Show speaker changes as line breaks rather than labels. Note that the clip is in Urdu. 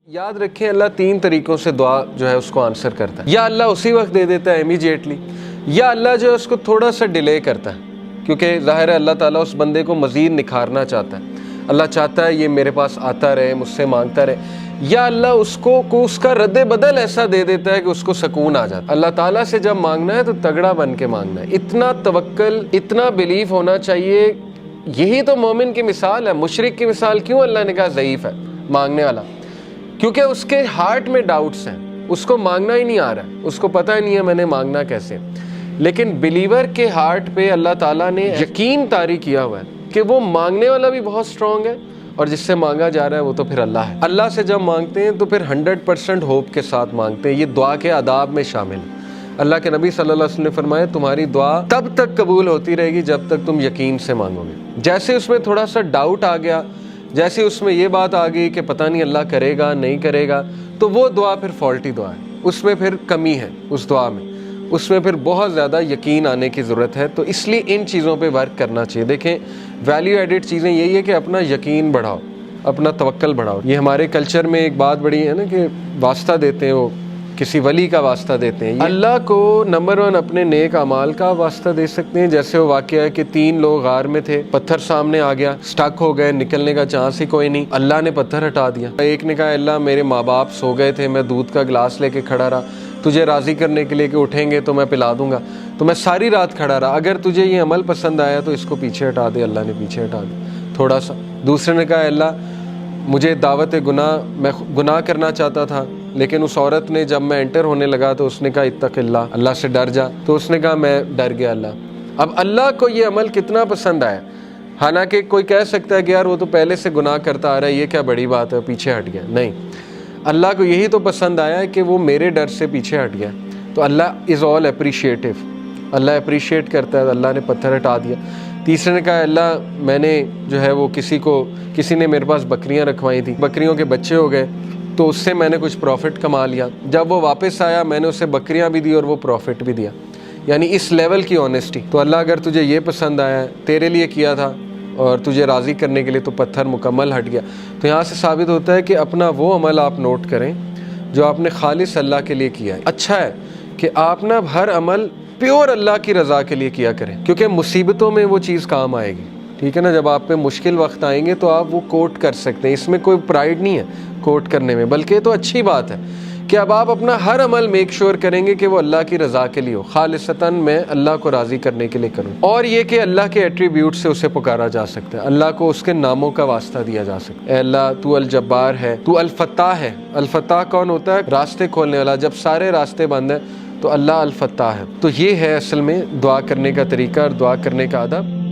یاد رکھیں اللہ تین طریقوں سے دعا جو ہے اس کو آنسر کرتا ہے. یا اللہ اسی وقت دے دیتا ہے امیجیٹلی، یا اللہ جو ہے اس کو تھوڑا سا ڈیلے کرتا ہے، کیونکہ ظاہر ہے اللہ تعالیٰ اس بندے کو مزید نکھارنا چاہتا ہے. اللہ چاہتا ہے یہ میرے پاس آتا رہے، مجھ سے مانگتا رہے. یا اللہ اس کا رد بدل ایسا دے دیتا ہے کہ اس کو سکون آ جاتا ہے. اللہ تعالیٰ سے جب مانگنا ہے تو تگڑا بن کے مانگنا ہے، اتنا توکل، اتنا بلیف ہونا چاہیے. یہی تو مومن کی مثال ہے. مشرک کی مثال کیوں اللہ نے کہا ضعیف ہے مانگنے والا؟ کیونکہ اس کے ہارٹ میں ڈاؤٹس ہیں، اس کو مانگنا ہی نہیں آ رہا ہے، اس کو پتہ ہی نہیں ہے میں نے مانگنا کیسے. لیکن بلیور کے ہارٹ پہ اللہ تعالیٰ نے یقین طاری کیا ہوا ہے کہ وہ مانگنے والا بھی بہت اسٹرانگ ہے، اور جس سے مانگا جا رہا ہے وہ تو پھر اللہ ہے. اللہ سے جب مانگتے ہیں تو پھر 100% ہوپ کے ساتھ مانگتے ہیں. یہ دعا کے آداب میں شامل ہے. اللہ کے نبی صلی اللہ علیہ وسلم نے فرمایا تمہاری دعا تب تک قبول ہوتی رہے گی جب تک تم یقین سے مانگو گے. جیسے اس میں تھوڑا سا ڈاؤٹ آ گیا، جیسے اس میں یہ بات آ گئی کہ پتہ نہیں اللہ کرے گا نہیں کرے گا، تو وہ دعا پھر فالٹی دعا ہے، اس میں پھر کمی ہے. اس دعا میں اس میں پھر بہت زیادہ یقین آنے کی ضرورت ہے. تو اس لیے ان چیزوں پہ ورک کرنا چاہیے. دیکھیں ویلیو ایڈڈ چیزیں یہی ہے کہ اپنا یقین بڑھاؤ، اپنا توکل بڑھاؤ. یہ ہمارے کلچر میں ایک بات بڑی ہے نا کہ واسطہ دیتے ہیں، وہ کسی ولی کا واسطہ دیتے ہیں. اللہ کو نمبر 1 اپنے نیک اعمال کا واسطہ دے سکتے ہیں. جیسے وہ واقعہ ہے کہ 3 لوگ غار میں تھے، پتھر سامنے آ گیا، سٹک ہو گئے، نکلنے کا چانس ہی کوئی نہیں. اللہ نے پتھر ہٹا دیا. ایک نے کہا اللہ میرے ماں باپ سو گئے تھے، میں دودھ کا گلاس لے کے کھڑا رہا تجھے راضی کرنے کے لیے کہ اٹھیں گے تو میں پلا دوں گا، تو میں ساری رات کھڑا رہا. اگر تجھے یہ عمل پسند آیا تو اس کو پیچھے ہٹا دے. اللہ نے پیچھے ہٹا دیا تھوڑا سا. دوسرے نے کہا اللہ مجھے دعوت گناہ، میں گناہ کرنا چاہتا تھا، لیکن اس عورت نے جب میں انٹر ہونے لگا تو اس نے کہا اتق اللہ، اللہ سے ڈر جا. تو اس نے کہا میں ڈر گیا اللہ. اب اللہ کو یہ عمل کتنا پسند آیا. حالانکہ کوئی کہہ سکتا ہے کہ یار وہ تو پہلے سے گناہ کرتا آ رہا ہے، یہ کیا بڑی بات ہے، پیچھے ہٹ گیا. نہیں، اللہ کو یہی تو پسند آیا ہے کہ وہ میرے ڈر سے پیچھے ہٹ گیا. تو اللہ از آل اپریشیٹو، اللہ اپریشیٹ کرتا ہے. اللہ نے پتھر ہٹا دیا. تیسرے نے کہا اللہ میں نے جو ہے وہ کسی نے میرے پاس بکریاں رکھوائی تھیں، بکریوں کے بچے ہو گئے تو اس سے میں نے کچھ پروفٹ کما لیا. جب وہ واپس آیا میں نے اسے بکریاں بھی دی اور وہ پروفٹ بھی دیا. یعنی اس لیول کی آنیسٹی. تو اللہ اگر تجھے یہ پسند آیا ہے، تیرے لیے کیا تھا اور تجھے راضی کرنے کے لیے، تو پتھر مکمل ہٹ گیا. تو یہاں سے ثابت ہوتا ہے کہ اپنا وہ عمل آپ نوٹ کریں جو آپ نے خالص اللہ کے لیے کیا ہے. اچھا ہے کہ آپ نا ہر عمل پیور اللہ کی رضا کے لیے کیا کریں، کیونکہ مصیبتوں میں وہ چیز کام آئے گی. ٹھیک ہے نا، جب آپ پہ مشکل وقت آئیں گے تو آپ وہ کوٹ کر سکتے ہیں. اس میں کوئی پرائیڈ نہیں ہے کوٹ کرنے میں، بلکہ تو اچھی بات ہے کہ اب آپ اپنا ہر عمل میک شور کریں گے کہ وہ اللہ کی رضا کے لیے ہو، خالصتاً میں اللہ کو راضی کرنے کے لیے کروں. اور یہ کہ اللہ کے ایٹریبیوٹ سے اسے پکارا جا سکتا ہے، اللہ کو اس کے ناموں کا واسطہ دیا جا سکتا ہے. اے اللہ تو الجبار ہے، تو الفتاح ہے. الفتاح کون ہوتا ہے؟ راستے کھولنے والا. جب سارے راستے بند ہیں تو اللہ الفتاح ہے. تو یہ ہے اصل میں دعا کرنے کا طریقہ اور دعا کرنے کا ادب.